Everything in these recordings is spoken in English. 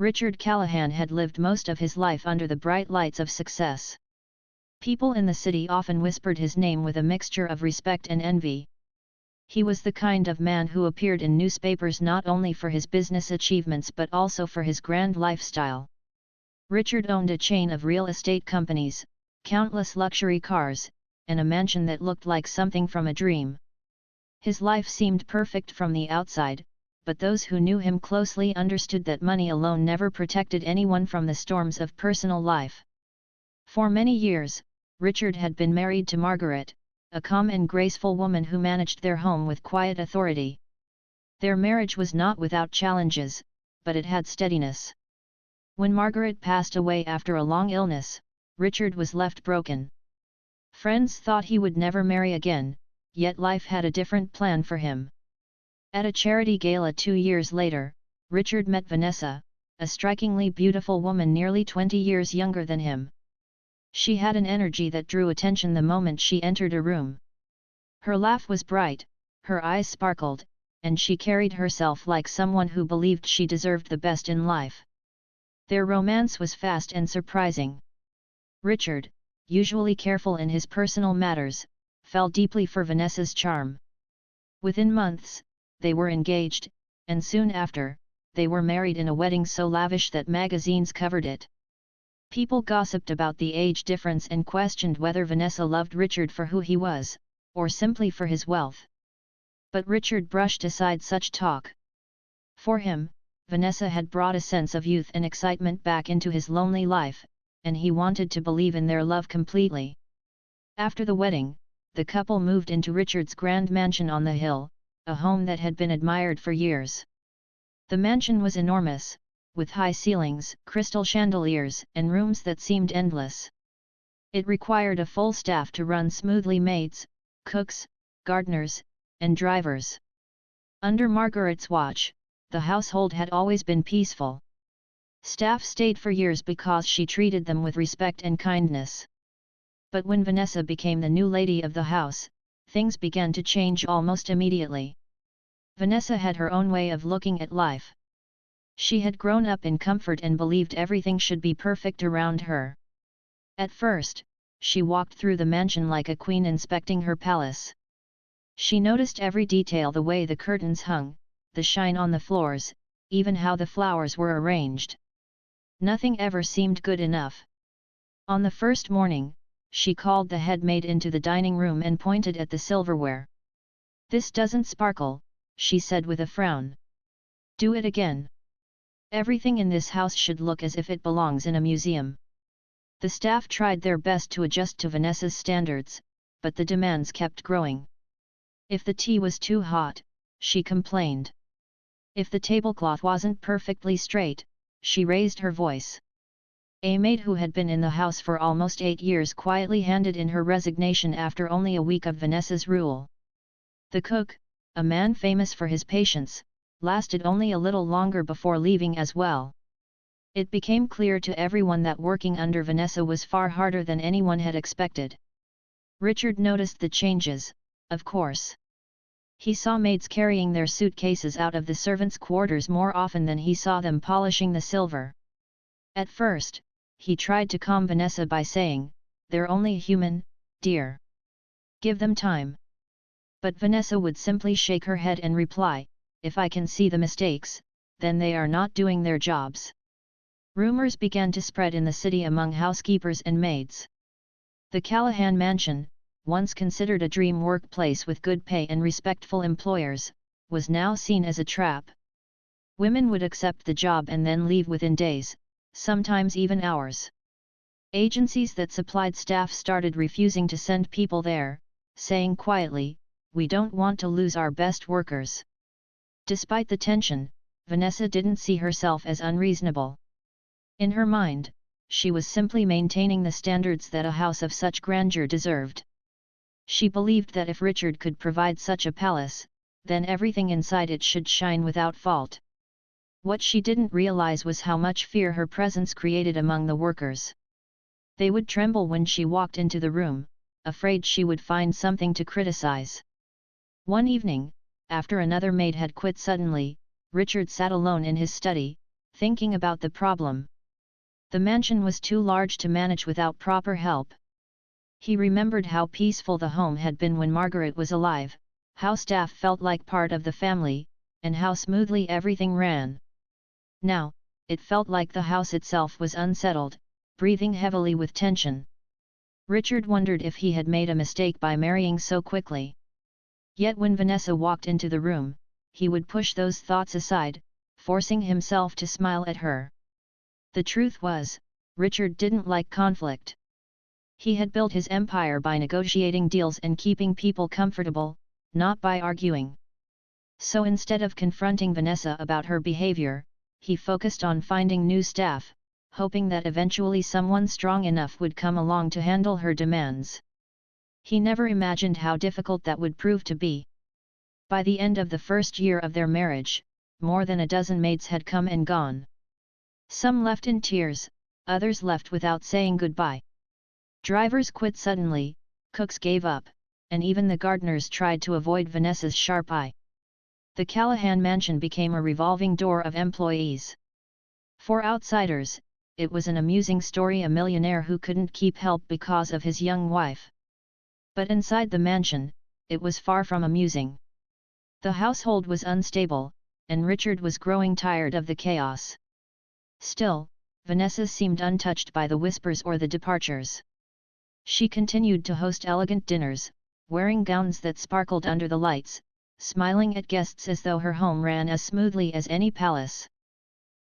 Richard Callahan had lived most of his life under the bright lights of success. People in the city often whispered his name with a mixture of respect and envy. He was the kind of man who appeared in newspapers not only for his business achievements but also for his grand lifestyle. Richard owned a chain of real estate companies, countless luxury cars, and a mansion that looked like something from a dream. His life seemed perfect from the outside, but those who knew him closely understood that money alone never protected anyone from the storms of personal life. For many years, Richard had been married to Margaret, a calm and graceful woman who managed their home with quiet authority. Their marriage was not without challenges, but it had steadiness. When Margaret passed away after a long illness, Richard was left broken. Friends thought he would never marry again, yet life had a different plan for him. At a charity gala 2 years later, Richard met Vanessa, a strikingly beautiful woman nearly 20 years younger than him. She had an energy that drew attention the moment she entered a room. Her laugh was bright, her eyes sparkled, and she carried herself like someone who believed she deserved the best in life. Their romance was fast and surprising. Richard, usually careful in his personal matters, fell deeply for Vanessa's charm. Within months, they were engaged, and soon after, they were married in a wedding so lavish that magazines covered it. People gossiped about the age difference and questioned whether Vanessa loved Richard for who he was, or simply for his wealth. But Richard brushed aside such talk. For him, Vanessa had brought a sense of youth and excitement back into his lonely life, and he wanted to believe in their love completely. After the wedding, the couple moved into Richard's grand mansion on the hill, a home that had been admired for years. The mansion was enormous, with high ceilings, crystal chandeliers, and rooms that seemed endless. It required a full staff to run smoothly: maids, cooks, gardeners, and drivers. Under Margaret's watch, the household had always been peaceful. Staff stayed for years because she treated them with respect and kindness. But when Vanessa became the new lady of the house, things began to change almost immediately. Vanessa had her own way of looking at life. She had grown up in comfort and believed everything should be perfect around her. At first, she walked through the mansion like a queen inspecting her palace. She noticed every detail: the way the curtains hung, the shine on the floors, even how the flowers were arranged. Nothing ever seemed good enough. On the first morning, she called the head maid into the dining room and pointed at the silverware. "This doesn't sparkle," she said with a frown. "Do it again. Everything in this house should look as if it belongs in a museum." The staff tried their best to adjust to Vanessa's standards, but the demands kept growing. If the tea was too hot, she complained. If the tablecloth wasn't perfectly straight, she raised her voice. A maid who had been in the house for almost 8 years quietly handed in her resignation after only a week of Vanessa's rule. The cook, a man famous for his patience, lasted only a little longer before leaving as well. It became clear to everyone that working under Vanessa was far harder than anyone had expected. Richard noticed the changes, of course. He saw maids carrying their suitcases out of the servants' quarters more often than he saw them polishing the silver. At first, he tried to calm Vanessa by saying, "They're only human, dear. Give them time." But Vanessa would simply shake her head and reply, "If I can see the mistakes, then they are not doing their jobs." Rumors began to spread in the city among housekeepers and maids. The Callahan mansion, once considered a dream workplace with good pay and respectful employers, was now seen as a trap. Women would accept the job and then leave within days, sometimes even hours. Agencies that supplied staff started refusing to send people there, saying quietly, "We don't want to lose our best workers." Despite the tension, Vanessa didn't see herself as unreasonable. In her mind, she was simply maintaining the standards that a house of such grandeur deserved. She believed that if Richard could provide such a palace, then everything inside it should shine without fault. What she didn't realize was how much fear her presence created among the workers. They would tremble when she walked into the room, afraid she would find something to criticize. One evening, after another maid had quit suddenly, Richard sat alone in his study, thinking about the problem. The mansion was too large to manage without proper help. He remembered how peaceful the home had been when Margaret was alive, how staff felt like part of the family, and how smoothly everything ran. Now, it felt like the house itself was unsettled, breathing heavily with tension. Richard wondered if he had made a mistake by marrying so quickly. Yet when Vanessa walked into the room, he would push those thoughts aside, forcing himself to smile at her. The truth was, Richard didn't like conflict. He had built his empire by negotiating deals and keeping people comfortable, not by arguing. So instead of confronting Vanessa about her behavior, he focused on finding new staff, hoping that eventually someone strong enough would come along to handle her demands. He never imagined how difficult that would prove to be. By the end of the first year of their marriage, more than a dozen maids had come and gone. Some left in tears, others left without saying goodbye. Drivers quit suddenly, cooks gave up, and even the gardeners tried to avoid Vanessa's sharp eye. The Callahan mansion became a revolving door of employees. For outsiders, it was an amusing story, a millionaire who couldn't keep help because of his young wife. But inside the mansion, it was far from amusing. The household was unstable, and Richard was growing tired of the chaos. Still, Vanessa seemed untouched by the whispers or the departures. She continued to host elegant dinners, wearing gowns that sparkled under the lights, smiling at guests as though her home ran as smoothly as any palace.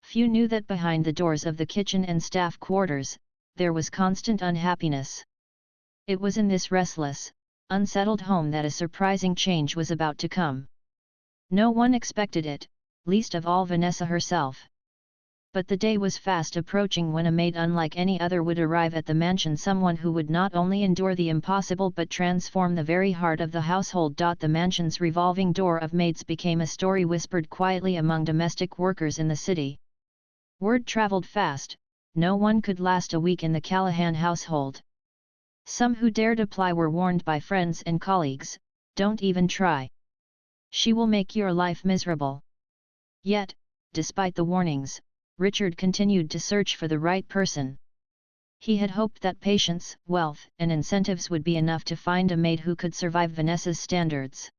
Few knew that behind the doors of the kitchen and staff quarters, there was constant unhappiness. It was in this restless, unsettled home that a surprising change was about to come. No one expected it, least of all Vanessa herself. But the day was fast approaching when a maid unlike any other would arrive at the mansion, someone who would not only endure the impossible but transform the very heart of the household. The mansion's revolving door of maids became a story whispered quietly among domestic workers in the city. Word traveled fast, no one could last a week in the Callahan household. Some who dared apply were warned by friends and colleagues, "Don't even try. She will make your life miserable." Yet, despite the warnings, Richard continued to search for the right person. He had hoped that patience, wealth, and incentives would be enough to find a maid who could survive Vanessa's standards.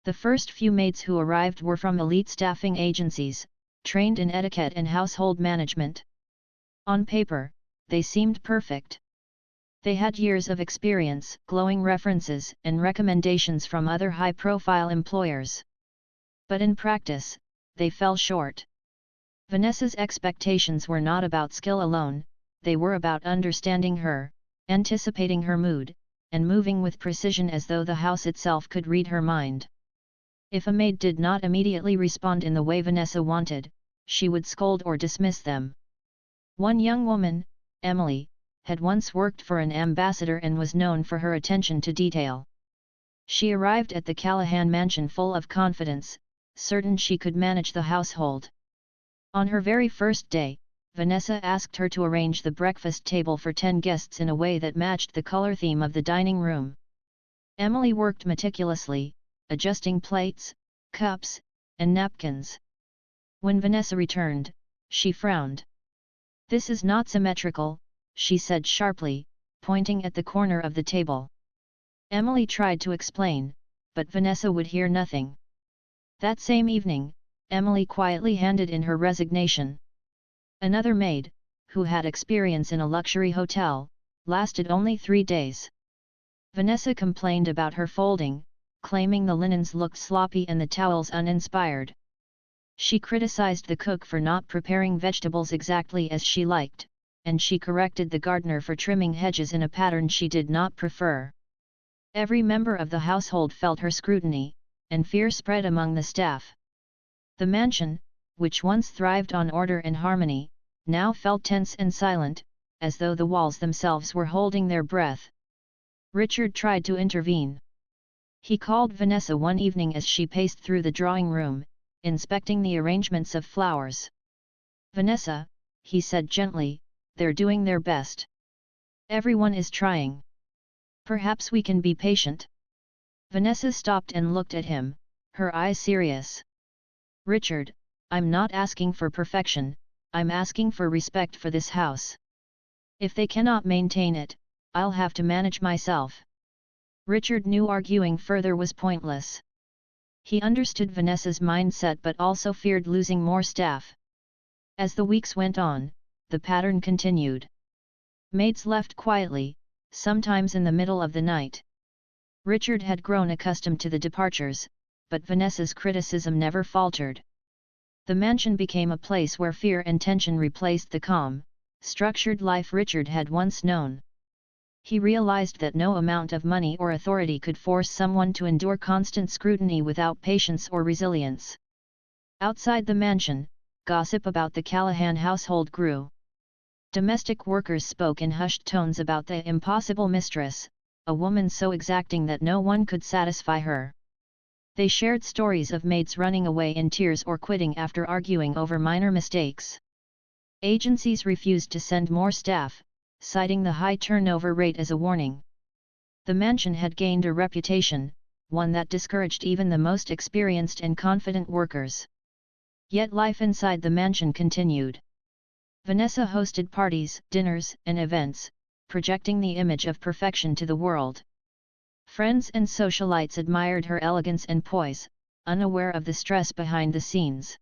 The first few maids who arrived were from elite staffing agencies, trained in etiquette and household management. On paper, they seemed perfect. They had years of experience, glowing references, and recommendations from other high-profile employers. But in practice, they fell short. Vanessa's expectations were not about skill alone, they were about understanding her, anticipating her mood, and moving with precision as though the house itself could read her mind. If a maid did not immediately respond in the way Vanessa wanted, she would scold or dismiss them. One young woman, Emily, had once worked for an ambassador and was known for her attention to detail. She arrived at the Callahan mansion full of confidence, certain she could manage the household. On her very first day, Vanessa asked her to arrange the breakfast table for 10 guests in a way that matched the color theme of the dining room. Emily worked meticulously, adjusting plates, cups, and napkins. When Vanessa returned, she frowned. "This is not symmetrical," she said sharply, pointing at the corner of the table. Emily tried to explain, but Vanessa would hear nothing. That same evening, Emily quietly handed in her resignation. Another maid, who had experience in a luxury hotel, lasted only 3 days. Vanessa complained about her folding, claiming the linens looked sloppy and the towels uninspired. She criticized the cook for not preparing vegetables exactly as she liked, and she corrected the gardener for trimming hedges in a pattern she did not prefer. Every member of the household felt her scrutiny, and fear spread among the staff. The mansion, which once thrived on order and harmony, now felt tense and silent, as though the walls themselves were holding their breath. Richard tried to intervene. He called Vanessa one evening as she paced through the drawing room, inspecting the arrangements of flowers. "Vanessa," he said gently, "they're doing their best. Everyone is trying. Perhaps we can be patient." Vanessa stopped and looked at him, her eyes serious. "Richard, I'm not asking for perfection," I'm asking for respect for this house. If they cannot maintain it, I'll have to manage myself." Richard knew arguing further was pointless. He understood Vanessa's mindset but also feared losing more staff. As the weeks went on, the pattern continued. Maids left quietly, sometimes in the middle of the night. Richard had grown accustomed to the departures, but Vanessa's criticism never faltered. The mansion became a place where fear and tension replaced the calm, structured life Richard had once known. He realized that no amount of money or authority could force someone to endure constant scrutiny without patience or resilience. Outside the mansion, gossip about the Callahan household grew. Domestic workers spoke in hushed tones about the impossible mistress, a woman so exacting that no one could satisfy her. They shared stories of maids running away in tears or quitting after arguing over minor mistakes. Agencies refused to send more staff, citing the high turnover rate as a warning. The mansion had gained a reputation, one that discouraged even the most experienced and confident workers. Yet life inside the mansion continued. Vanessa hosted parties, dinners, and events, projecting the image of perfection to the world. Friends and socialites admired her elegance and poise, unaware of the stress behind the scenes.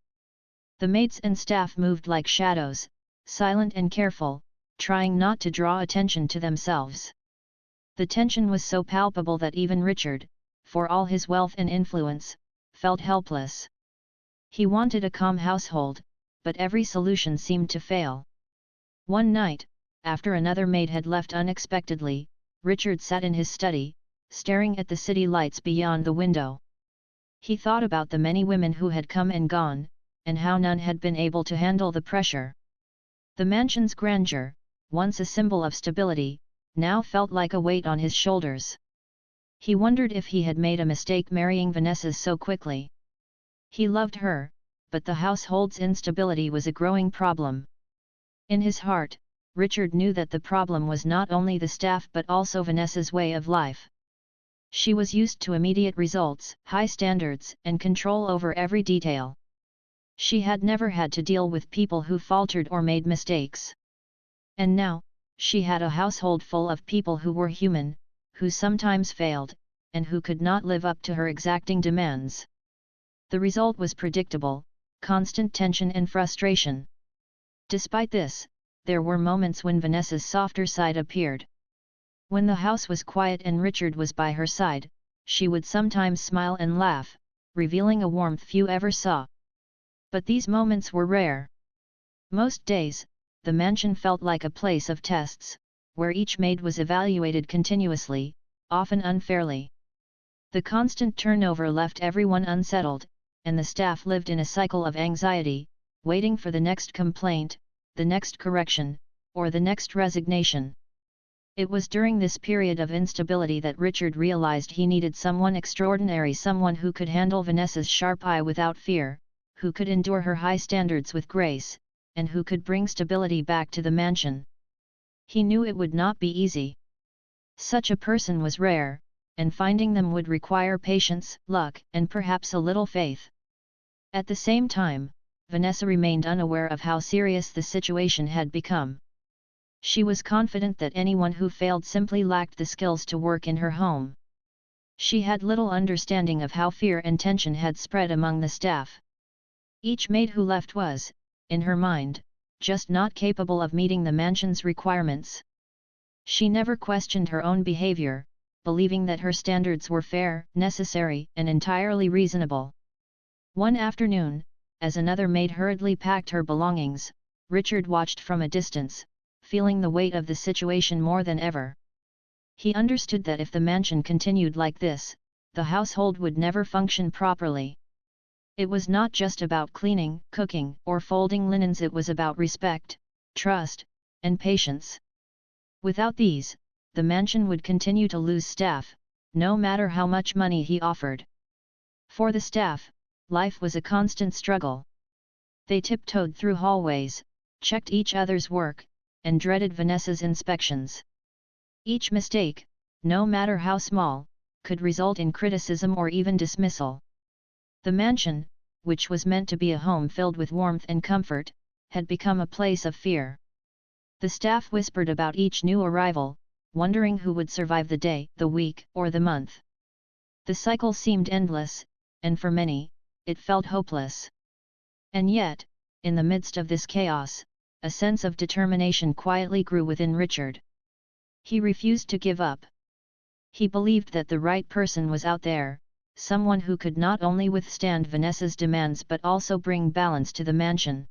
The maids and staff moved like shadows, silent and careful, trying not to draw attention to themselves. The tension was so palpable that even Richard, for all his wealth and influence, felt helpless. He wanted a calm household, but every solution seemed to fail. One night, after another maid had left unexpectedly, Richard sat in his study, staring at the city lights beyond the window. He thought about the many women who had come and gone, and how none had been able to handle the pressure. The mansion's grandeur, once a symbol of stability, now felt like a weight on his shoulders. He wondered if he had made a mistake marrying Vanessa so quickly. He loved her, but the household's instability was a growing problem. In his heart, Richard knew that the problem was not only the staff but also Vanessa's way of life. She was used to immediate results, high standards, and control over every detail. She had never had to deal with people who faltered or made mistakes. And now, she had a household full of people who were human, who sometimes failed, and who could not live up to her exacting demands. The result was predictable: constant tension and frustration. Despite this, there were moments when Vanessa's softer side appeared. When the house was quiet and Richard was by her side, she would sometimes smile and laugh, revealing a warmth few ever saw. But these moments were rare. Most days, the mansion felt like a place of tests, where each maid was evaluated continuously, often unfairly. The constant turnover left everyone unsettled, and the staff lived in a cycle of anxiety, waiting for the next complaint, the next correction, or the next resignation. It was during this period of instability that Richard realized he needed someone extraordinary, someone who could handle Vanessa's sharp eye without fear, who could endure her high standards with grace, and who could bring stability back to the mansion. He knew it would not be easy. Such a person was rare, and finding them would require patience, luck, and perhaps a little faith. At the same time, Vanessa remained unaware of how serious the situation had become. She was confident that anyone who failed simply lacked the skills to work in her home. She had little understanding of how fear and tension had spread among the staff. Each maid who left was, in her mind, just not capable of meeting the mansion's requirements. She never questioned her own behavior, believing that her standards were fair, necessary, and entirely reasonable. One afternoon, as another maid hurriedly packed her belongings, Richard watched from a distance, feeling the weight of the situation more than ever. He understood that if the mansion continued like this, the household would never function properly. It was not just about cleaning, cooking, or folding linens, it was about respect, trust, and patience. Without these, the mansion would continue to lose staff, no matter how much money he offered. For the staff, life was a constant struggle. They tiptoed through hallways, checked each other's work, and dreaded Vanessa's inspections. Each mistake, no matter how small, could result in criticism or even dismissal. The mansion, which was meant to be a home filled with warmth and comfort, had become a place of fear. The staff whispered about each new arrival, wondering who would survive the day, the week, or the month. The cycle seemed endless, and for many, it felt hopeless. And yet, in the midst of this chaos, a sense of determination quietly grew within Richard. He refused to give up. He believed that the right person was out there, someone who could not only withstand Vanessa's demands but also bring balance to the mansion.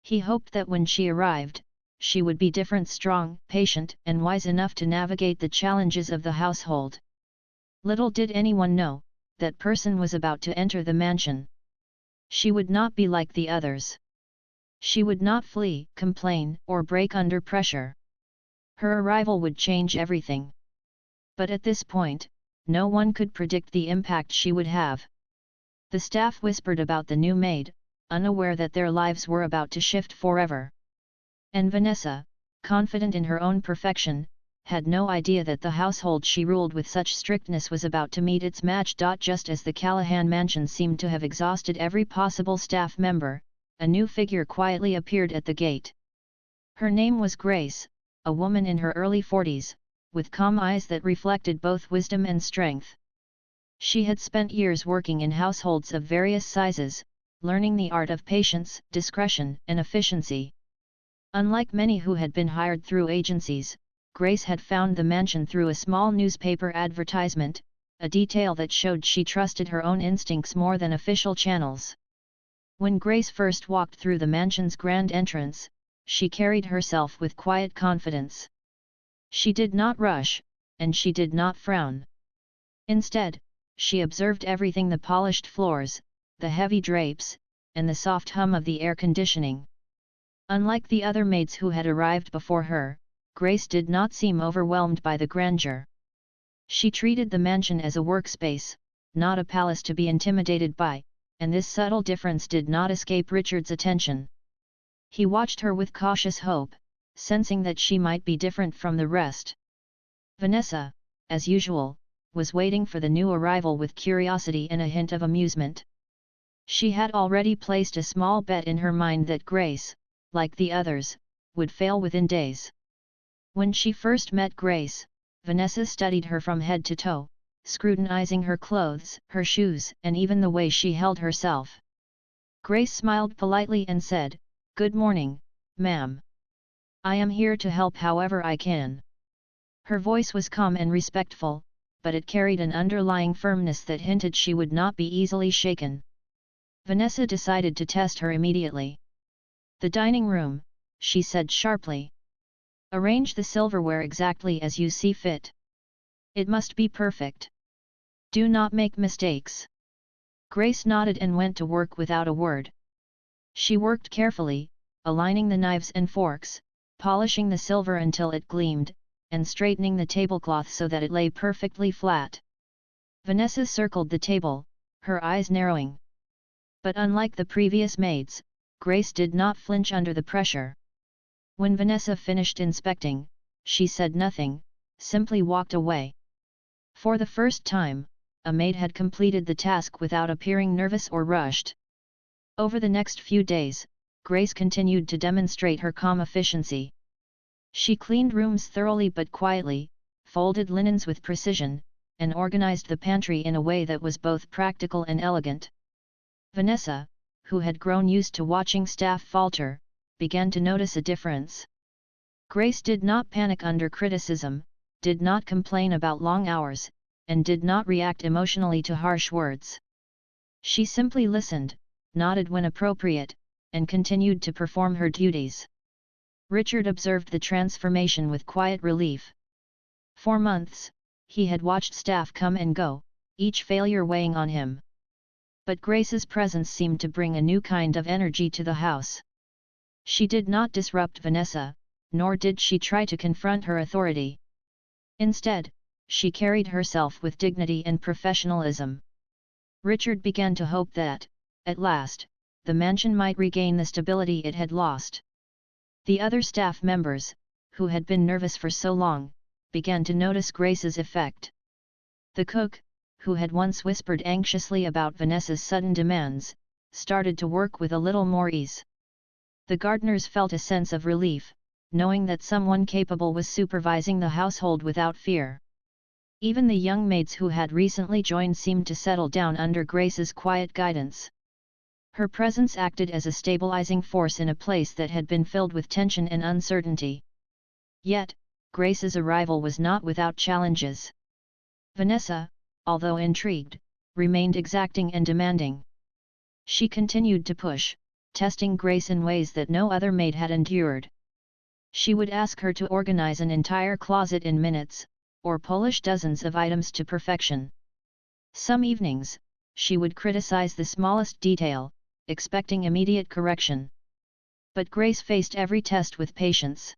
He hoped that when she arrived, she would be different, strong, patient, and wise enough to navigate the challenges of the household. Little did anyone know, that person was about to enter the mansion. She would not be like the others. She would not flee, complain, or break under pressure. Her arrival would change everything. But at this point, no one could predict the impact she would have. The staff whispered about the new maid, unaware that their lives were about to shift forever. And Vanessa, confident in her own perfection, had no idea that the household she ruled with such strictness was about to meet its match. Just as the Callahan mansion seemed to have exhausted every possible staff member, a new figure quietly appeared at the gate. Her name was Grace, a woman in her early 40s, with calm eyes that reflected both wisdom and strength. She had spent years working in households of various sizes, learning the art of patience, discretion, and efficiency. Unlike many who had been hired through agencies, Grace had found the mansion through a small newspaper advertisement, a detail that showed she trusted her own instincts more than official channels. When Grace first walked through the mansion's grand entrance, she carried herself with quiet confidence. She did not rush, and she did not frown. Instead, she observed everything: the polished floors, the heavy drapes, and the soft hum of the air conditioning. Unlike the other maids who had arrived before her, Grace did not seem overwhelmed by the grandeur. She treated the mansion as a workspace, not a palace to be intimidated by, and this subtle difference did not escape Richard's attention. He watched her with cautious hope, sensing that she might be different from the rest. Vanessa, as usual, was waiting for the new arrival with curiosity and a hint of amusement. She had already placed a small bet in her mind that Grace, like the others, would fail within days. When she first met Grace, Vanessa studied her from head to toe, scrutinizing her clothes, her shoes, and even the way she held herself. Grace smiled politely and said, "Good morning, ma'am. I am here to help however I can." Her voice was calm and respectful, but it carried an underlying firmness that hinted she would not be easily shaken. Vanessa decided to test her immediately. "The dining room," she said sharply. "Arrange the silverware exactly as you see fit. It must be perfect. Do not make mistakes." Grace nodded and went to work without a word. She worked carefully, aligning the knives and forks, polishing the silver until it gleamed, and straightening the tablecloth so that it lay perfectly flat. Vanessa circled the table, her eyes narrowing. But unlike the previous maids, Grace did not flinch under the pressure. When Vanessa finished inspecting, she said nothing, simply walked away. For the first time, a maid had completed the task without appearing nervous or rushed. Over the next few days, Grace continued to demonstrate her calm efficiency. She cleaned rooms thoroughly but quietly, folded linens with precision, and organized the pantry in a way that was both practical and elegant. Vanessa, who had grown used to watching staff falter, began to notice a difference. Grace did not panic under criticism, did not complain about long hours, and did not react emotionally to harsh words. She simply listened, nodded when appropriate, and continued to perform her duties. Richard observed the transformation with quiet relief. For months, he had watched staff come and go, each failure weighing on him. But Grace's presence seemed to bring a new kind of energy to the house. She did not disrupt Vanessa, nor did she try to confront her authority. Instead, she carried herself with dignity and professionalism. Richard began to hope that, at last, the mansion might regain the stability it had lost. The other staff members, who had been nervous for so long, began to notice Grace's effect. The cook, who had once whispered anxiously about Vanessa's sudden demands, started to work with a little more ease. The gardeners felt a sense of relief, knowing that someone capable was supervising the household without fear. Even the young maids who had recently joined seemed to settle down under Grace's quiet guidance. Her presence acted as a stabilizing force in a place that had been filled with tension and uncertainty. Yet, Grace's arrival was not without challenges. Vanessa, although intrigued, remained exacting and demanding. She continued to push, testing Grace in ways that no other maid had endured. She would ask her to organize an entire closet in minutes, or polish dozens of items to perfection. Some evenings, she would criticize the smallest detail, expecting immediate correction. But Grace faced every test with patience.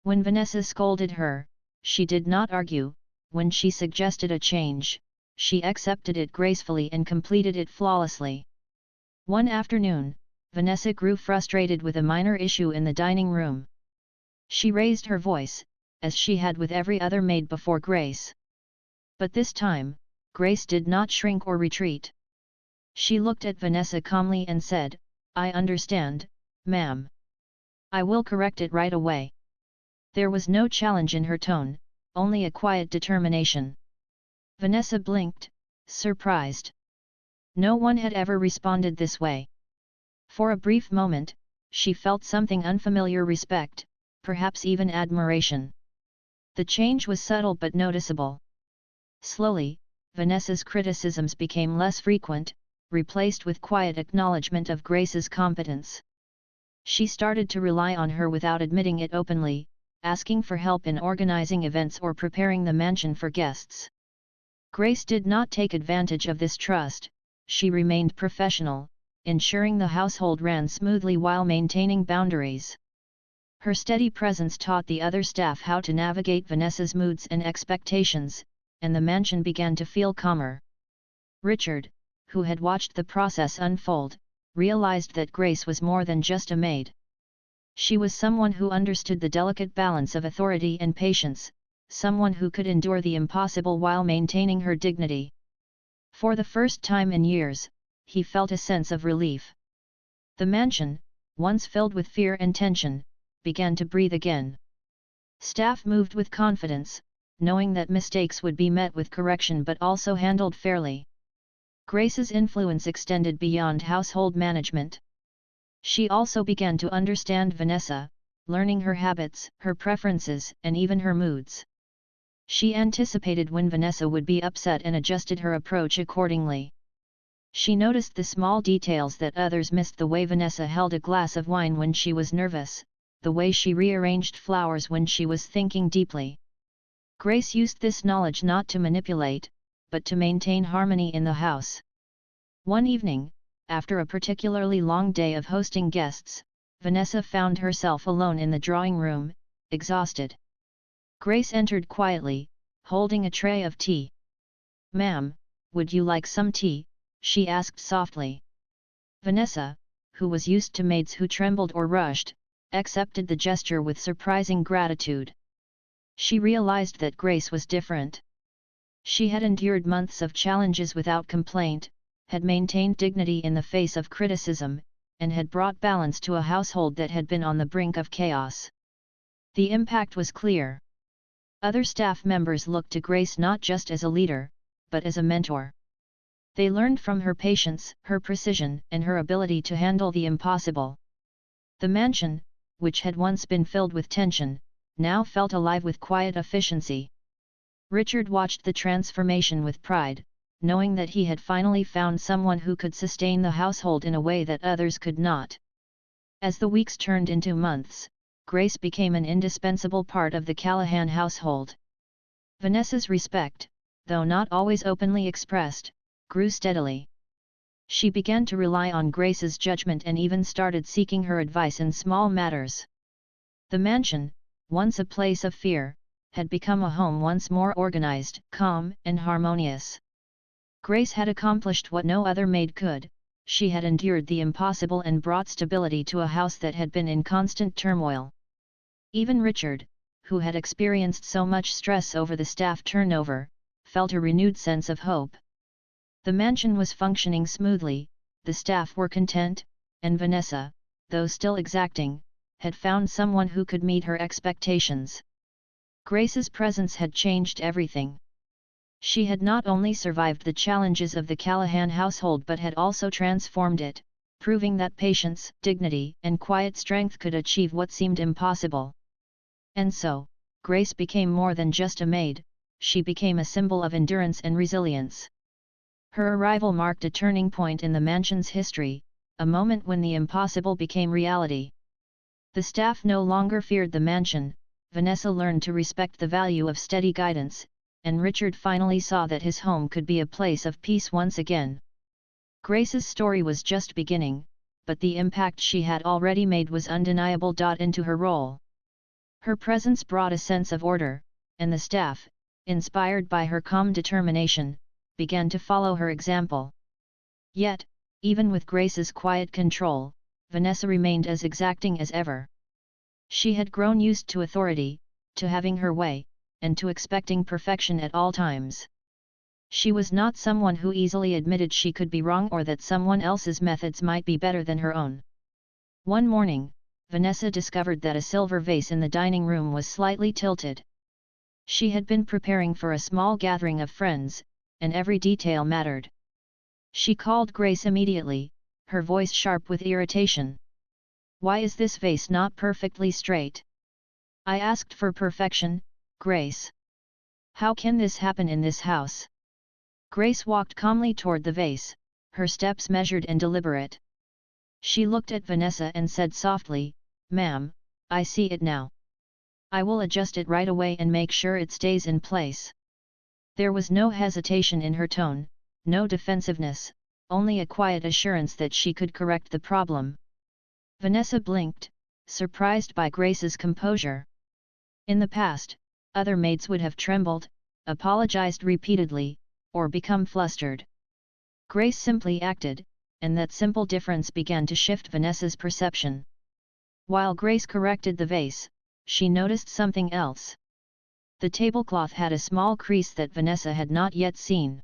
When Vanessa scolded her, she did not argue. When she suggested a change, she accepted it gracefully and completed it flawlessly. One afternoon, Vanessa grew frustrated with a minor issue in the dining room. She raised her voice, as she had with every other maid before Grace. But this time, Grace did not shrink or retreat. She looked at Vanessa calmly and said, "I understand, ma'am. I will correct it right away." There was no challenge in her tone, only a quiet determination. Vanessa blinked, surprised. No one had ever responded this way. For a brief moment, she felt something unfamiliar: respect, perhaps even admiration. The change was subtle but noticeable. Slowly, Vanessa's criticisms became less frequent, replaced with quiet acknowledgement of Grace's competence. She started to rely on her without admitting it openly, asking for help in organizing events or preparing the mansion for guests. Grace did not take advantage of this trust. She remained professional, ensuring the household ran smoothly while maintaining boundaries. Her steady presence taught the other staff how to navigate Vanessa's moods and expectations, and the mansion began to feel calmer. Richard, who had watched the process unfold, realized that Grace was more than just a maid. She was someone who understood the delicate balance of authority and patience, someone who could endure the impossible while maintaining her dignity. For the first time in years, he felt a sense of relief. The mansion, once filled with fear and tension, began to breathe again. Staff moved with confidence, knowing that mistakes would be met with correction but also handled fairly. Grace's influence extended beyond household management. She also began to understand Vanessa, learning her habits, her preferences, and even her moods. She anticipated when Vanessa would be upset and adjusted her approach accordingly. She noticed the small details that others missed: the way Vanessa held a glass of wine when she was nervous, the way she rearranged flowers when she was thinking deeply. Grace used this knowledge not to manipulate, but to maintain harmony in the house. One evening, after a particularly long day of hosting guests, Vanessa found herself alone in the drawing room, exhausted. Grace entered quietly, holding a tray of tea. "Ma'am, would you like some tea?" she asked softly. Vanessa, who was used to maids who trembled or rushed, accepted the gesture with surprising gratitude. She realized that Grace was different. She had endured months of challenges without complaint, had maintained dignity in the face of criticism, and had brought balance to a household that had been on the brink of chaos. The impact was clear. Other staff members looked to Grace not just as a leader, but as a mentor. They learned from her patience, her precision, and her ability to handle the impossible. The mansion, which had once been filled with tension, now felt alive with quiet efficiency. Richard watched the transformation with pride, knowing that he had finally found someone who could sustain the household in a way that others could not. As the weeks turned into months, Grace became an indispensable part of the Callahan household. Vanessa's respect, though not always openly expressed, grew steadily. She began to rely on Grace's judgment and even started seeking her advice in small matters. The mansion, once a place of fear, had become a home once more organized, calm, and harmonious. Grace had accomplished what no other maid could. She had endured the impossible and brought stability to a house that had been in constant turmoil. Even Richard, who had experienced so much stress over the staff turnover, felt a renewed sense of hope. The mansion was functioning smoothly, the staff were content, and Vanessa, though still exacting, had found someone who could meet her expectations. Grace's presence had changed everything. She had not only survived the challenges of the Callahan household but had also transformed it, proving that patience, dignity, and quiet strength could achieve what seemed impossible. And so, Grace became more than just a maid, she became a symbol of endurance and resilience. Her arrival marked a turning point in the mansion's history, a moment when the impossible became reality. The staff no longer feared the mansion, Vanessa learned to respect the value of steady guidance, and Richard finally saw that his home could be a place of peace once again. Grace's story was just beginning, but the impact she had already made was undeniable. Into her role. Her presence brought a sense of order, and the staff, inspired by her calm determination, began to follow her example. Yet, even with Grace's quiet control, Vanessa remained as exacting as ever. She had grown used to authority, to having her way, and to expecting perfection at all times. She was not someone who easily admitted she could be wrong or that someone else's methods might be better than her own. One morning, Vanessa discovered that a silver vase in the dining room was slightly tilted. She had been preparing for a small gathering of friends, and every detail mattered. She called Grace immediately, her voice sharp with irritation. "Why is this vase not perfectly straight? I asked for perfection, Grace. How can this happen in this house?" Grace walked calmly toward the vase, her steps measured and deliberate. She looked at Vanessa and said softly, "Ma'am, I see it now. I will adjust it right away and make sure it stays in place." There was no hesitation in her tone, no defensiveness, only a quiet assurance that she could correct the problem. Vanessa blinked, surprised by Grace's composure. In the past, other maids would have trembled, apologized repeatedly, or become flustered. Grace simply acted, and that simple difference began to shift Vanessa's perception. While Grace corrected the vase, she noticed something else. The tablecloth had a small crease that Vanessa had not yet seen.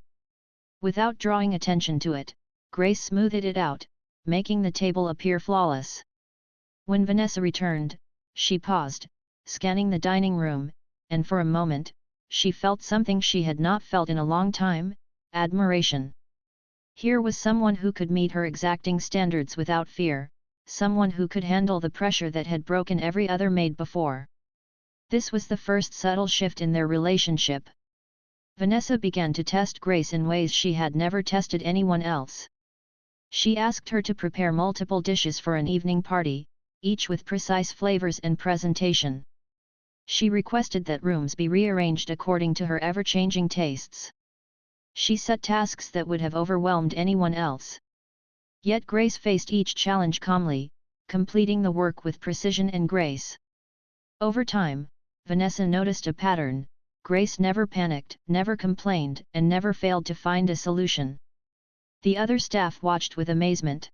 Without drawing attention to it, Grace smoothed it out, making the table appear flawless. When Vanessa returned, she paused, scanning the dining room, and for a moment, she felt something she had not felt in a long time: admiration. Here was someone who could meet her exacting standards without fear, someone who could handle the pressure that had broken every other maid before. This was the first subtle shift in their relationship. Vanessa began to test Grace in ways she had never tested anyone else. She asked her to prepare multiple dishes for an evening party, each with precise flavors and presentation. She requested that rooms be rearranged according to her ever-changing tastes. She set tasks that would have overwhelmed anyone else. Yet Grace faced each challenge calmly, completing the work with precision and grace. Over time, Vanessa noticed a pattern: Grace never panicked, never complained, and never failed to find a solution. The other staff watched with amazement.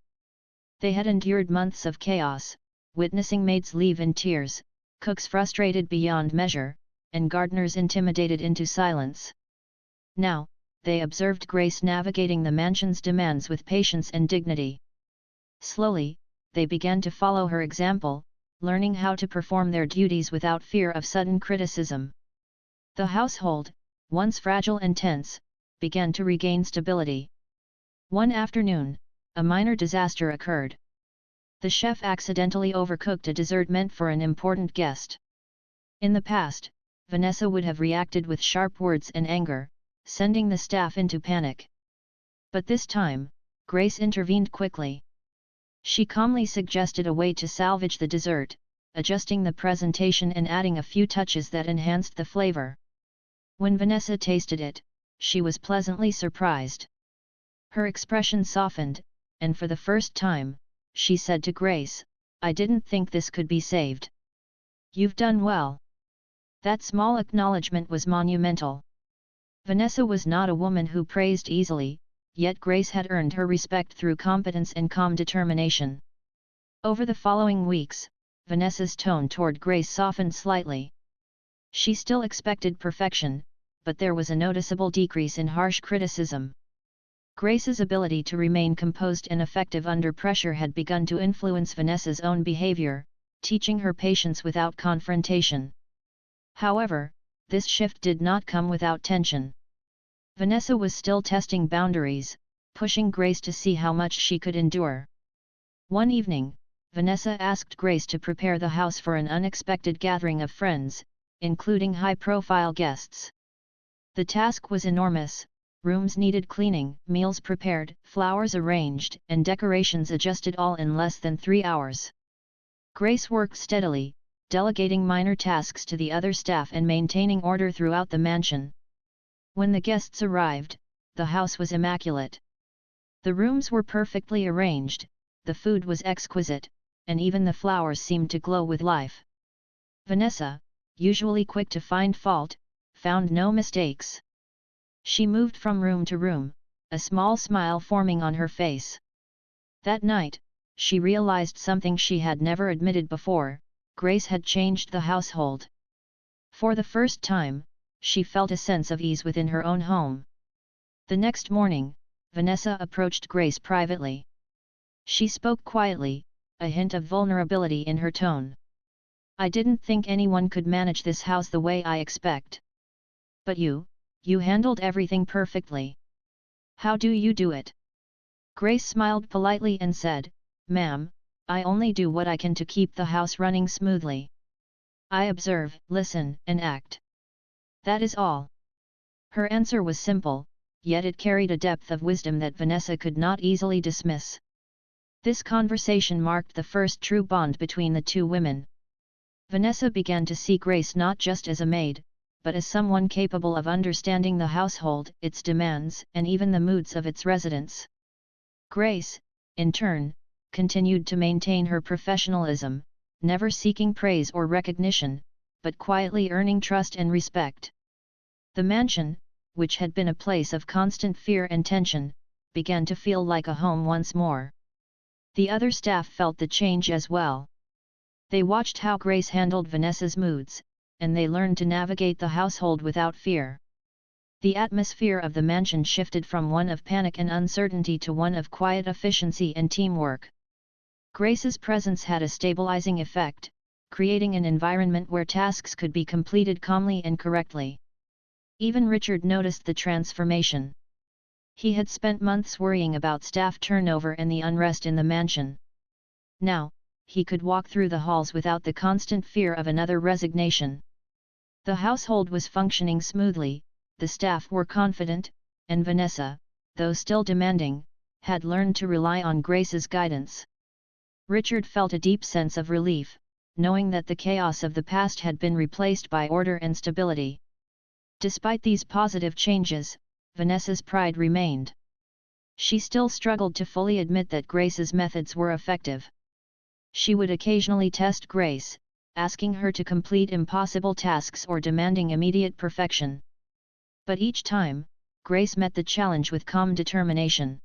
They had endured months of chaos, witnessing maids leave in tears, cooks frustrated beyond measure, and gardeners intimidated into silence. Now, they observed Grace navigating the mansion's demands with patience and dignity. Slowly, they began to follow her example, learning how to perform their duties without fear of sudden criticism. The household, once fragile and tense, began to regain stability. One afternoon, a minor disaster occurred. The chef accidentally overcooked a dessert meant for an important guest. In the past, Vanessa would have reacted with sharp words and anger, sending the staff into panic. But this time, Grace intervened quickly. She calmly suggested a way to salvage the dessert, adjusting the presentation and adding a few touches that enhanced the flavor. When Vanessa tasted it, she was pleasantly surprised. Her expression softened, and for the first time, she said to Grace, "I didn't think this could be saved." "You've done well." That small acknowledgement was monumental. Vanessa was not a woman who praised easily, yet Grace had earned her respect through competence and calm determination. Over the following weeks, Vanessa's tone toward Grace softened slightly. She still expected perfection, but there was a noticeable decrease in harsh criticism. Grace's ability to remain composed and effective under pressure had begun to influence Vanessa's own behavior, teaching her patience without confrontation. However, this shift did not come without tension. Vanessa was still testing boundaries, pushing Grace to see how much she could endure. One evening, Vanessa asked Grace to prepare the house for an unexpected gathering of friends, including high-profile guests. The task was enormous: rooms needed cleaning, meals prepared, flowers arranged, and decorations adjusted, all in less than 3 hours. Grace worked steadily, delegating minor tasks to the other staff and maintaining order throughout the mansion. When the guests arrived, the house was immaculate. The rooms were perfectly arranged, the food was exquisite, and even the flowers seemed to glow with life. Vanessa, usually quick to find fault, found no mistakes. She moved from room to room, a small smile forming on her face. That night, she realized something she had never admitted before: Grace had changed the household. For the first time, she felt a sense of ease within her own home. The next morning, Vanessa approached Grace privately. She spoke quietly, a hint of vulnerability in her tone. "I didn't think anyone could manage this house the way I expect. But you handled everything perfectly. How do you do it?" Grace smiled politely and said, "Ma'am, I only do what I can to keep the house running smoothly. I observe, listen, and act. That is all." Her answer was simple, yet it carried a depth of wisdom that Vanessa could not easily dismiss. This conversation marked the first true bond between the two women. Vanessa began to see Grace not just as a maid, but as someone capable of understanding the household, its demands, and even the moods of its residents. Grace, in turn, continued to maintain her professionalism, never seeking praise or recognition, but quietly earning trust and respect. The mansion, which had been a place of constant fear and tension, began to feel like a home once more. The other staff felt the change as well. They watched how Grace handled Vanessa's moods, and they learned to navigate the household without fear. The atmosphere of the mansion shifted from one of panic and uncertainty to one of quiet efficiency and teamwork. Grace's presence had a stabilizing effect, creating an environment where tasks could be completed calmly and correctly. Even Richard noticed the transformation. He had spent months worrying about staff turnover and the unrest in the mansion. Now, he could walk through the halls without the constant fear of another resignation. The household was functioning smoothly, the staff were confident, and Vanessa, though still demanding, had learned to rely on Grace's guidance. Richard felt a deep sense of relief, knowing that the chaos of the past had been replaced by order and stability. Despite these positive changes, Vanessa's pride remained. She still struggled to fully admit that Grace's methods were effective. She would occasionally test Grace, asking her to complete impossible tasks or demanding immediate perfection. But each time, Grace met the challenge with calm determination.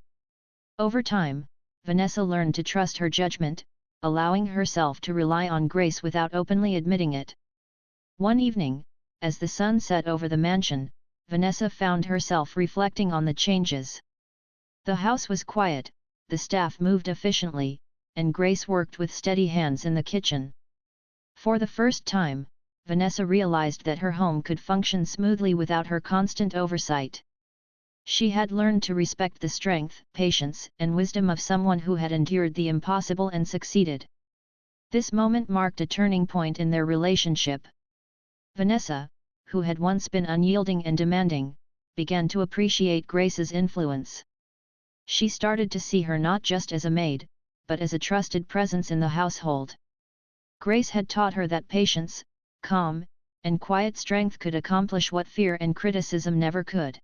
Over time, Vanessa learned to trust her judgment, allowing herself to rely on Grace without openly admitting it. One evening, as the sun set over the mansion, Vanessa found herself reflecting on the changes. The house was quiet, the staff moved efficiently, and Grace worked with steady hands in the kitchen. For the first time, Vanessa realized that her home could function smoothly without her constant oversight. She had learned to respect the strength, patience, and wisdom of someone who had endured the impossible and succeeded. This moment marked a turning point in their relationship. Vanessa, who had once been unyielding and demanding, began to appreciate Grace's influence. She started to see her not just as a maid, but as a trusted presence in the household. Grace had taught her that patience, calm, and quiet strength could accomplish what fear and criticism never could.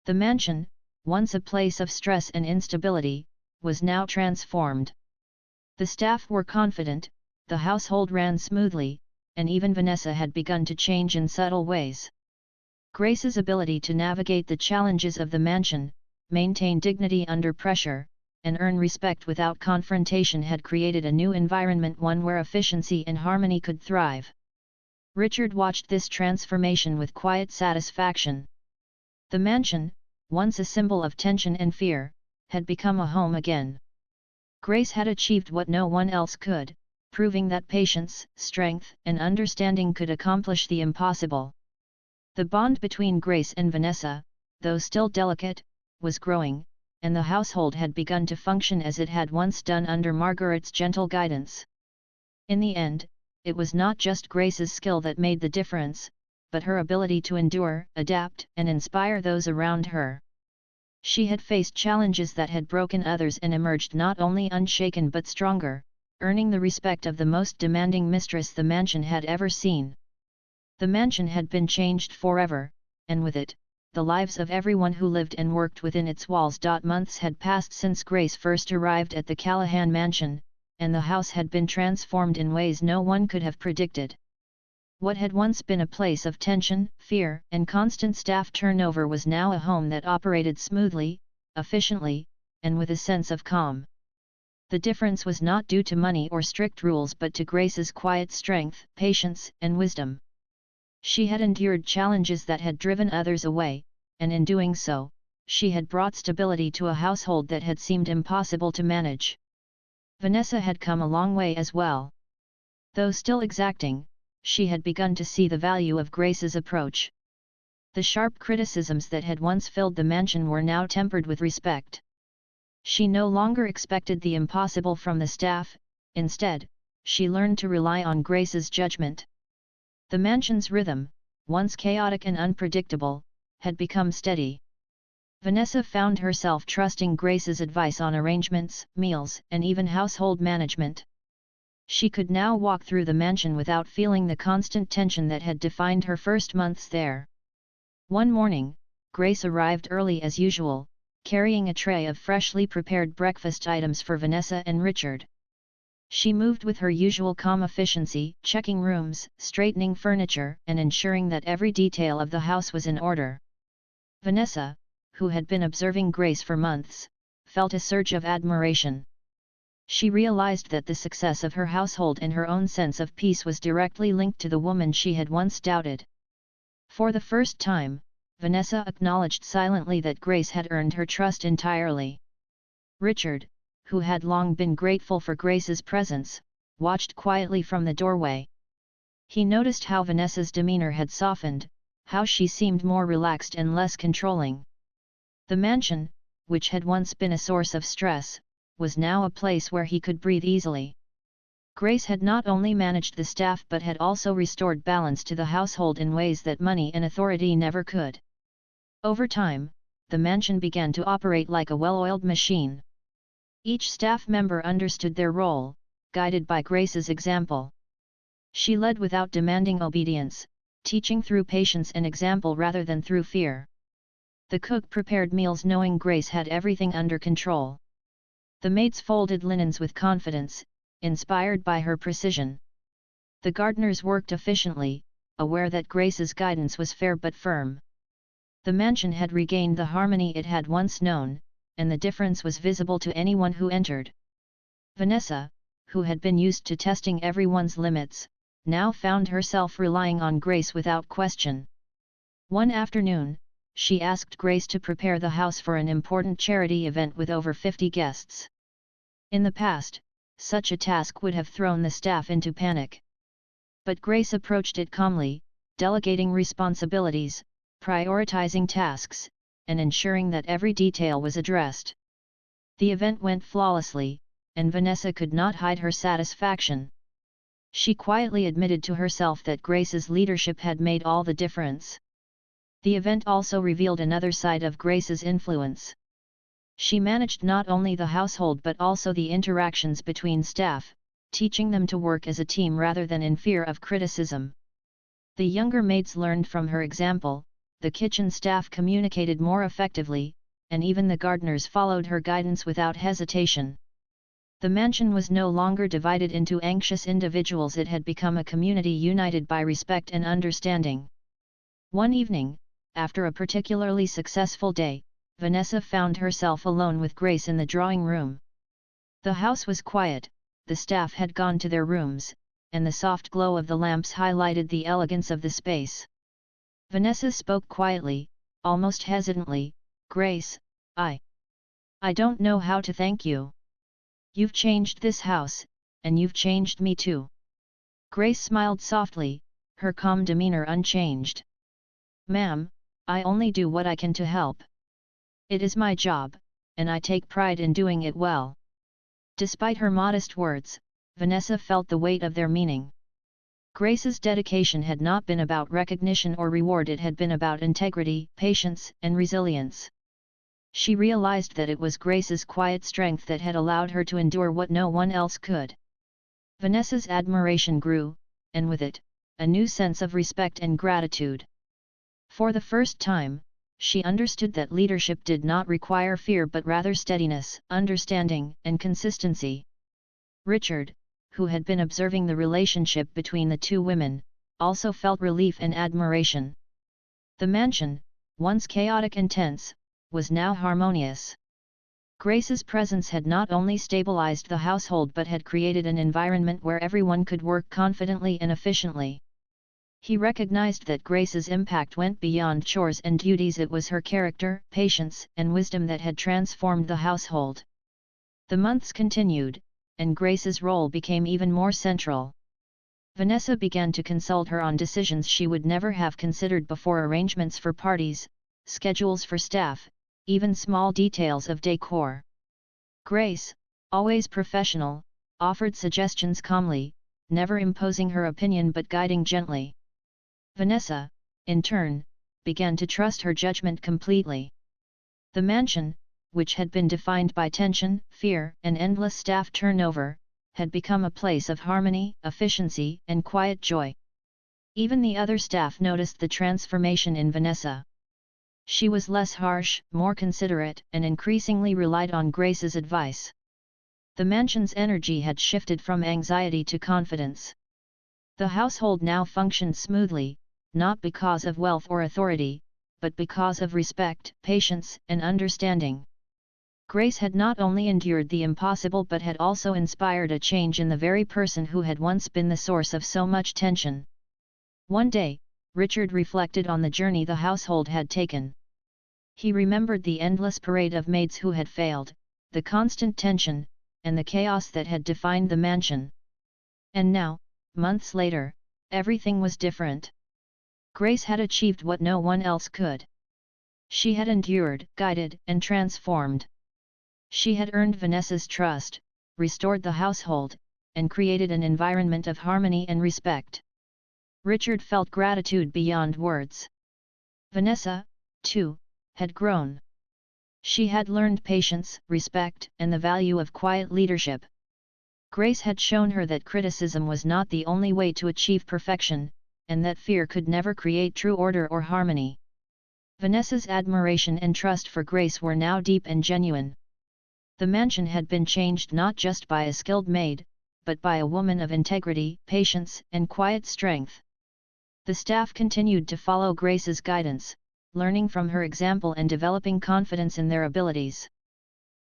The mansion, once a place of stress and instability, was now transformed. The staff were confident, the household ran smoothly, and even Vanessa had begun to change in subtle ways. Grace's ability to navigate the challenges of the mansion, maintain dignity under pressure, and earn respect without confrontation had created a new environment, one where efficiency and harmony could thrive. Richard watched this transformation with quiet satisfaction. The mansion, once a symbol of tension and fear, had become a home again. Grace had achieved what no one else could, proving that patience, strength, and understanding could accomplish the impossible. The bond between Grace and Vanessa, though still delicate, was growing, and the household had begun to function as it had once done under Margaret's gentle guidance. In the end, it was not just Grace's skill that made the difference, but her ability to endure, adapt, and inspire those around her. She had faced challenges that had broken others and emerged not only unshaken but stronger, earning the respect of the most demanding mistress the mansion had ever seen. The mansion had been changed forever, and with it, the lives of everyone who lived and worked within its walls. Months had passed since Grace first arrived at the Callahan mansion, and the house had been transformed in ways no one could have predicted. What had once been a place of tension, fear, and constant staff turnover was now a home that operated smoothly, efficiently, and with a sense of calm. The difference was not due to money or strict rules but to Grace's quiet strength, patience, and wisdom. She had endured challenges that had driven others away, and in doing so, she had brought stability to a household that had seemed impossible to manage. Vanessa had come a long way as well. Though still exacting, she had begun to see the value of Grace's approach. The sharp criticisms that had once filled the mansion were now tempered with respect. She no longer expected the impossible from the staff, instead, she learned to rely on Grace's judgment. The mansion's rhythm, once chaotic and unpredictable, had become steady. Vanessa found herself trusting Grace's advice on arrangements, meals, and even household management. She could now walk through the mansion without feeling the constant tension that had defined her first months there. One morning, Grace arrived early as usual, carrying a tray of freshly prepared breakfast items for Vanessa and Richard. She moved with her usual calm efficiency, checking rooms, straightening furniture, and ensuring that every detail of the house was in order. Vanessa, who had been observing Grace for months, felt a surge of admiration. She realized that the success of her household and her own sense of peace was directly linked to the woman she had once doubted. For the first time, Vanessa acknowledged silently that Grace had earned her trust entirely. Richard, who had long been grateful for Grace's presence, watched quietly from the doorway. He noticed how Vanessa's demeanor had softened, how she seemed more relaxed and less controlling. The mansion, which had once been a source of stress, was now a place where he could breathe easily. Grace had not only managed the staff but had also restored balance to the household in ways that money and authority never could. Over time, the mansion began to operate like a well-oiled machine. Each staff member understood their role, guided by Grace's example. She led without demanding obedience, teaching through patience and example rather than through fear. The cook prepared meals knowing Grace had everything under control. The maids folded linens with confidence, inspired by her precision. The gardeners worked efficiently, aware that Grace's guidance was fair but firm. The mansion had regained the harmony it had once known, and the difference was visible to anyone who entered. Vanessa, who had been used to testing everyone's limits, now found herself relying on Grace without question. One afternoon, she asked Grace to prepare the house for an important charity event with over 50 guests. In the past, such a task would have thrown the staff into panic. But Grace approached it calmly, delegating responsibilities, prioritizing tasks, and ensuring that every detail was addressed. The event went flawlessly, and Vanessa could not hide her satisfaction. She quietly admitted to herself that Grace's leadership had made all the difference. The event also revealed another side of Grace's influence. She managed not only the household but also the interactions between staff, teaching them to work as a team rather than in fear of criticism. The younger maids learned from her example, the kitchen staff communicated more effectively, and even the gardeners followed her guidance without hesitation. The mansion was no longer divided into anxious individuals, it had become a community united by respect and understanding. One evening, after a particularly successful day, Vanessa found herself alone with Grace in the drawing room. The house was quiet, the staff had gone to their rooms, and the soft glow of the lamps highlighted the elegance of the space. Vanessa spoke quietly, almost hesitantly, Grace, I don't know how to thank you. You've changed this house, and you've changed me too. Grace smiled softly, her calm demeanor unchanged. Ma'am, I only do what I can to help. It is my job, and I take pride in doing it well. Despite her modest words, Vanessa felt the weight of their meaning. Grace's dedication had not been about recognition or reward, it had been about integrity, patience, and resilience. She realized that it was Grace's quiet strength that had allowed her to endure what no one else could. Vanessa's admiration grew, and with it, a new sense of respect and gratitude. For the first time, she understood that leadership did not require fear but rather steadiness, understanding, and consistency. Richard, who had been observing the relationship between the two women, also felt relief and admiration. The mansion, once chaotic and tense, was now harmonious. Grace's presence had not only stabilized the household but had created an environment where everyone could work confidently and efficiently. He recognized that Grace's impact went beyond chores and duties, it was her character, patience, and wisdom that had transformed the household. The months continued, and Grace's role became even more central. Vanessa began to consult her on decisions she would never have considered before: arrangements for parties, schedules for staff, even small details of decor. Grace, always professional, offered suggestions calmly, never imposing her opinion but guiding gently. Vanessa, in turn, began to trust her judgment completely. The mansion, which had been defined by tension, fear, and endless staff turnover, had become a place of harmony, efficiency, and quiet joy. Even the other staff noticed the transformation in Vanessa. She was less harsh, more considerate, and increasingly relied on Grace's advice. The mansion's energy had shifted from anxiety to confidence. The household now functioned smoothly, not because of wealth or authority, but because of respect, patience, and understanding. Grace had not only endured the impossible but had also inspired a change in the very person who had once been the source of so much tension. One day, Richard reflected on the journey the household had taken. He remembered the endless parade of maids who had failed, the constant tension, and the chaos that had defined the mansion. And now, months later, everything was different. Grace had achieved what no one else could. She had endured, guided, and transformed. She had earned Vanessa's trust, restored the household, and created an environment of harmony and respect. Richard felt gratitude beyond words. Vanessa, too, had grown. She had learned patience, respect, and the value of quiet leadership. Grace had shown her that criticism was not the only way to achieve perfection, and that fear could never create true order or harmony. Vanessa's admiration and trust for Grace were now deep and genuine. The mansion had been changed not just by a skilled maid, but by a woman of integrity, patience, and quiet strength. The staff continued to follow Grace's guidance, learning from her example and developing confidence in their abilities.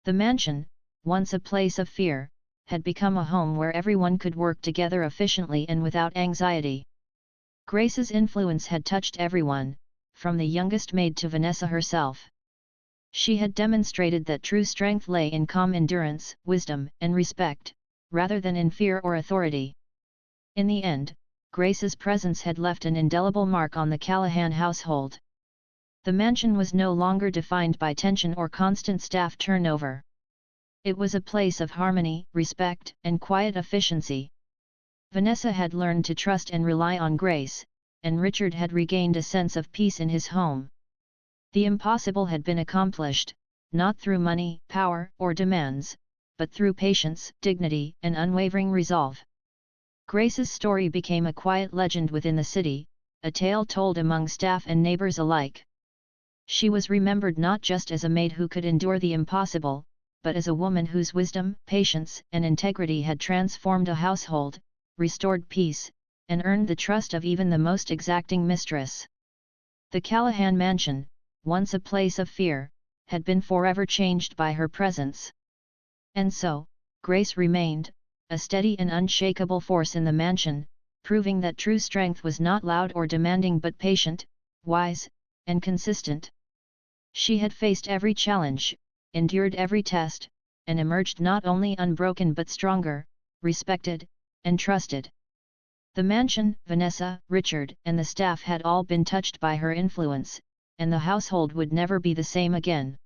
The mansion, once a place of fear, had become a home where everyone could work together efficiently and without anxiety. Grace's influence had touched everyone, from the youngest maid to Vanessa herself. She had demonstrated that true strength lay in calm endurance, wisdom, and respect, rather than in fear or authority. In the end, Grace's presence had left an indelible mark on the Callahan household. The mansion was no longer defined by tension or constant staff turnover. It was a place of harmony, respect, and quiet efficiency. Vanessa had learned to trust and rely on Grace, and Richard had regained a sense of peace in his home. The impossible had been accomplished, not through money, power, or demands, but through patience, dignity, and unwavering resolve. Grace's story became a quiet legend within the city, a tale told among staff and neighbors alike. She was remembered not just as a maid who could endure the impossible, but as a woman whose wisdom, patience, and integrity had transformed a household, restored peace, and earned the trust of even the most exacting mistress. The Callahan mansion, once a place of fear, had been forever changed by her presence. And so, Grace remained, a steady and unshakable force in the mansion, proving that true strength was not loud or demanding but patient, wise, and consistent. She had faced every challenge, endured every test, and emerged not only unbroken but stronger, respected, and trusted. The mansion, Vanessa, Richard, and the staff had all been touched by her influence, and the household would never be the same again.